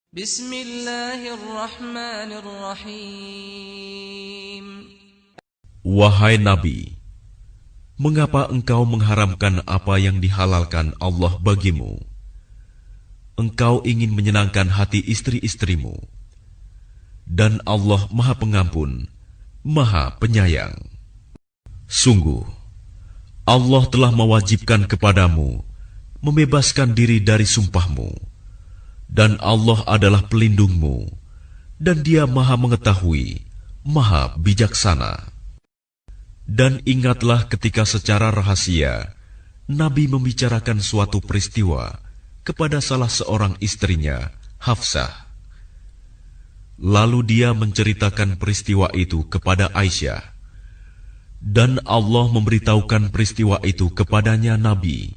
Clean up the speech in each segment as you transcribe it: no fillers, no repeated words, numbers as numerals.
Bismillahirrahmanirrahim. Wahai Nabi, mengapa engkau mengharamkan apa yang dihalalkan Allah bagimu? Engkau ingin menyenangkan hati istri-istrimu, dan Allah Maha Pengampun, Maha Penyayang. Sungguh, Allah telah mewajibkan kepadamu membebaskan diri dari sumpahmu, dan Allah adalah pelindungmu, dan Dia Maha Mengetahui, Maha Bijaksana. Dan ingatlah ketika secara rahasia Nabi membicarakan suatu peristiwa kepada salah seorang istrinya, Hafsah. Lalu dia menceritakan peristiwa itu kepada Aisyah, dan Allah memberitahukan peristiwa itu kepadanya Nabi.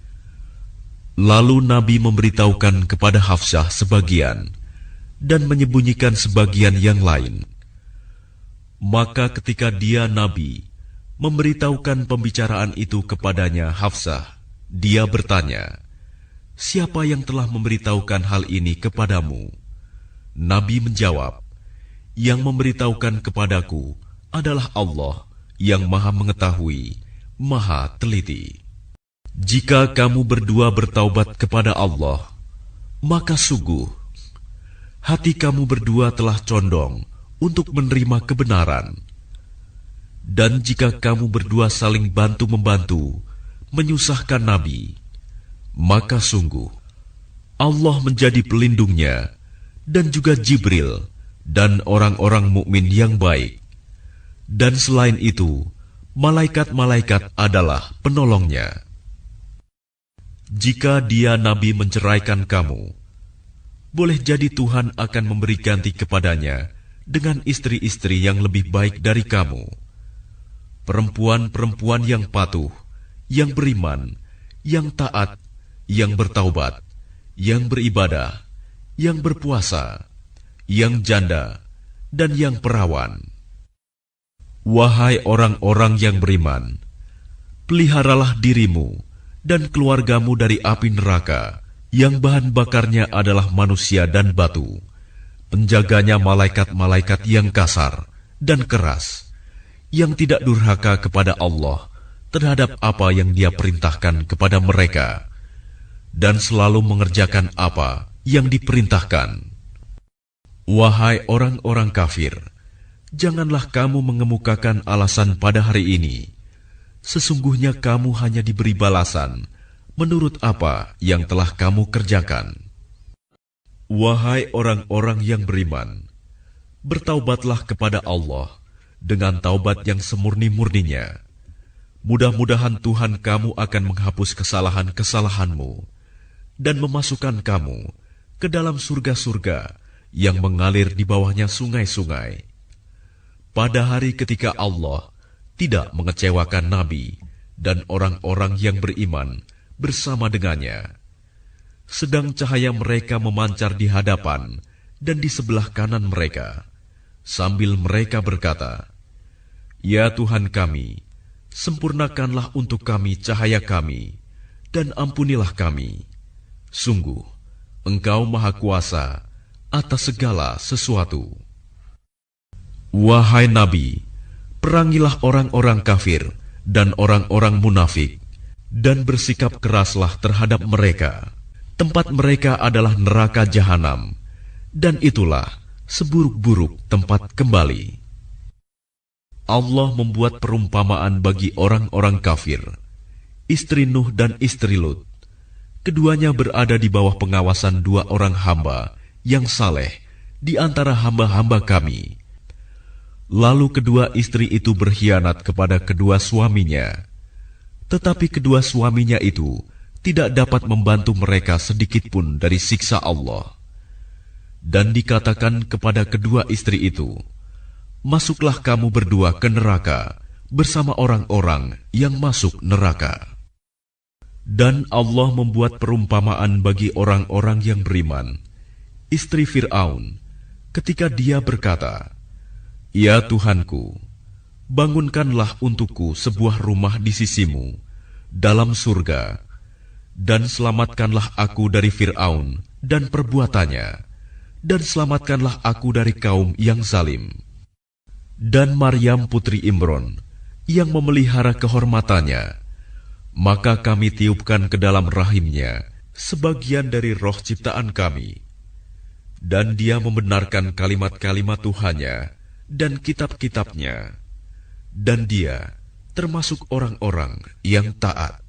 Lalu Nabi memberitahukan kepada Hafsah sebagian dan menyembunyikan sebagian yang lain. Maka ketika dia Nabi memberitahukan pembicaraan itu kepadanya Hafsah, dia bertanya, "Siapa yang telah memberitahukan hal ini kepadamu?" Nabi menjawab, "Yang memberitahukan kepadaku adalah Allah yang Maha Mengetahui, Maha Teliti. Jika kamu berdua bertaubat kepada Allah, maka sungguh hati kamu berdua telah condong untuk menerima kebenaran. Dan jika kamu berdua saling bantu-membantu menyusahkan Nabi, maka sungguh Allah menjadi pelindungnya, dan juga Jibril dan orang-orang mukmin yang baik. Dan selain itu, malaikat-malaikat adalah penolongnya. Jika dia Nabi menceraikan kamu, boleh jadi Tuhan akan memberi ganti kepadanya dengan istri-istri yang lebih baik dari kamu, perempuan-perempuan yang patuh, yang beriman, yang taat, yang bertaubat, yang beribadah, yang berpuasa, yang janda, dan yang perawan. Wahai orang-orang yang beriman, peliharalah dirimu dan keluargamu dari api neraka yang bahan bakarnya adalah manusia dan batu, penjaganya malaikat-malaikat yang kasar dan keras, yang tidak durhaka kepada Allah terhadap apa yang Dia perintahkan kepada mereka, dan selalu mengerjakan apa yang diperintahkan. Wahai orang-orang kafir, janganlah kamu mengemukakan alasan pada hari ini. Sesungguhnya kamu hanya diberi balasan menurut apa yang telah kamu kerjakan. Wahai orang-orang yang beriman, bertaubatlah kepada Allah dengan taubat yang semurni-murninya. Mudah-mudahan Tuhan kamu akan menghapus kesalahan-kesalahanmu dan memasukkan kamu ke dalam surga-surga yang mengalir di bawahnya sungai-sungai. Pada hari ketika Allah tidak mengecewakan Nabi dan orang-orang yang beriman bersama dengannya, sedang cahaya mereka memancar di hadapan dan di sebelah kanan mereka, sambil mereka berkata, "Ya Tuhan kami, sempurnakanlah untuk kami cahaya kami, dan ampunilah kami. Sungguh, Engkau Maha Kuasa atas segala sesuatu." Wahai Nabi, perangilah orang-orang kafir dan orang-orang munafik, dan bersikap keraslah terhadap mereka. Tempat mereka adalah neraka jahanam, dan itulah seburuk-buruk tempat kembali. Allah membuat perumpamaan bagi orang-orang kafir, istri Nuh dan istri Lut. Keduanya berada di bawah pengawasan dua orang hamba yang saleh di antara hamba-hamba kami. Lalu kedua istri itu berkhianat kepada kedua suaminya, tetapi kedua suaminya itu tidak dapat membantu mereka sedikitpun dari siksa Allah. Dan dikatakan kepada kedua istri itu, "Masuklah kamu berdua ke neraka bersama orang-orang yang masuk neraka." Dan Allah membuat perumpamaan bagi orang-orang yang beriman, istri Fir'aun, ketika dia berkata, "Ya Tuhanku, bangunkanlah untukku sebuah rumah di sisimu dalam surga, dan selamatkanlah aku dari Fir'aun dan perbuatannya, dan selamatkanlah aku dari kaum yang zalim. Dan Maryam putri Imron yang memelihara kehormatannya, maka kami tiupkan ke dalam rahimnya sebagian dari roh ciptaan kami, dan dia membenarkan kalimat-kalimat Tuhannya dan kitab-kitabnya, dan dia termasuk orang-orang yang taat.